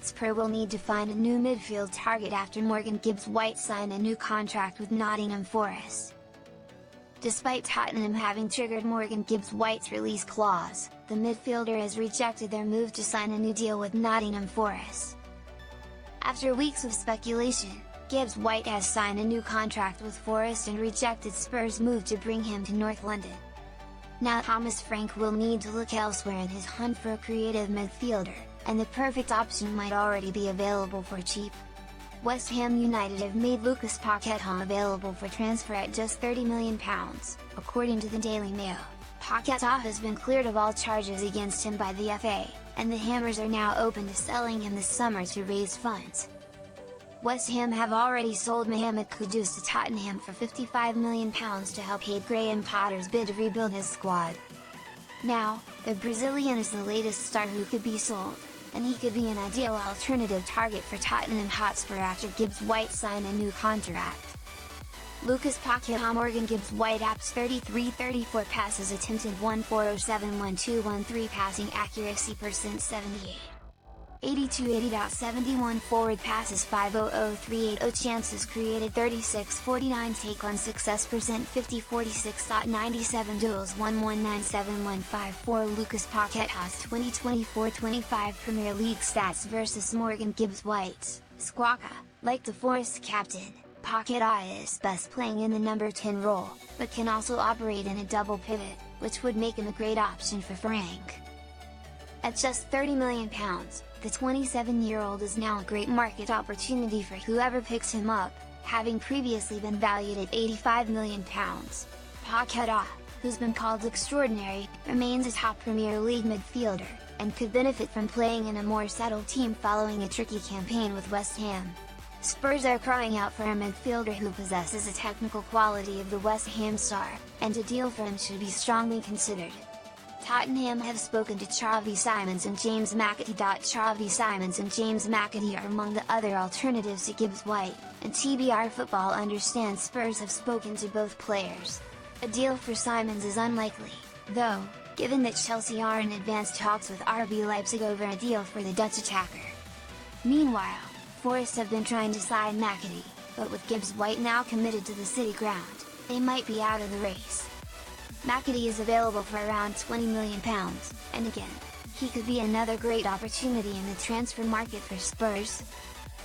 Hotspur will need to find a new midfield target after Morgan Gibbs White signed a new contract with Nottingham Forest. Despite Tottenham having triggered Morgan Gibbs White's release clause, the midfielder has rejected their move to sign a new deal with Nottingham Forest. After weeks of speculation, Gibbs White has signed a new contract with Forest and rejected Spurs' move to bring him to North London. Now Thomas Frank will need to look elsewhere in his hunt for a creative midfielder, and the perfect option might already be available for cheap. West Ham United have made Lucas Paquetá available for transfer at just £30 million, according to the Daily Mail. Paquetá has been cleared of all charges against him by the FA, and the Hammers are now open to selling him this summer to raise funds. West Ham have already sold Mohamed Kudus to Tottenham for £55 million to help aid Graham Potter's bid to rebuild his squad. Now, the Brazilian is the latest star who could be sold, and he could be an ideal alternative target for Tottenham Hotspur after Gibbs White signed a new contract. Lucas Paquetá. Morgan Gibbs White apps 33-34 passes attempted 1-407-1213 passing accuracy %78. 82-80.71 forward passes 500-380 chances created 36-49 take on success %50-46.97 duels 1197-154 Lucas Paquetá's 2024-25 Premier League stats versus Morgan Gibbs White's. Squawka, like the Forest captain, Paquetá is best playing in the number 10 role, but can also operate in a double pivot, which would make him a great option for Frank. At just £30 million, the 27-year-old is now a great market opportunity for whoever picks him up, having previously been valued at £85 million. Paquetá, who's been called extraordinary, remains a top Premier League midfielder, and could benefit from playing in a more settled team following a tricky campaign with West Ham. Spurs are crying out for a midfielder who possesses the technical quality of the West Ham star, and a deal for him should be strongly considered. Tottenham have spoken to Xavi Simons and James McAtee. Xavi Simons and James McAtee are among the other alternatives to Gibbs White, and TBR Football understands Spurs have spoken to both players. A deal for Simons is unlikely, though, given that Chelsea are in advanced talks with RB Leipzig over a deal for the Dutch attacker. Meanwhile, Forest have been trying to sign McAtee, but with Gibbs White now committed to the City ground, they might be out of the race. McAtee is available for around £20 million, and again, he could be another great opportunity in the transfer market for Spurs.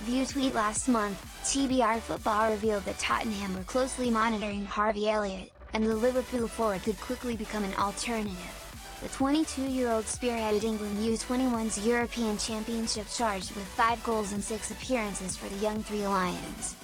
View tweet last month, TBR Football revealed that Tottenham were closely monitoring Harvey Elliott, and the Liverpool forward could quickly become an alternative. The 22-year-old spearheaded England U21's European Championship charge with 5 goals and 6 appearances for the young Three Lions.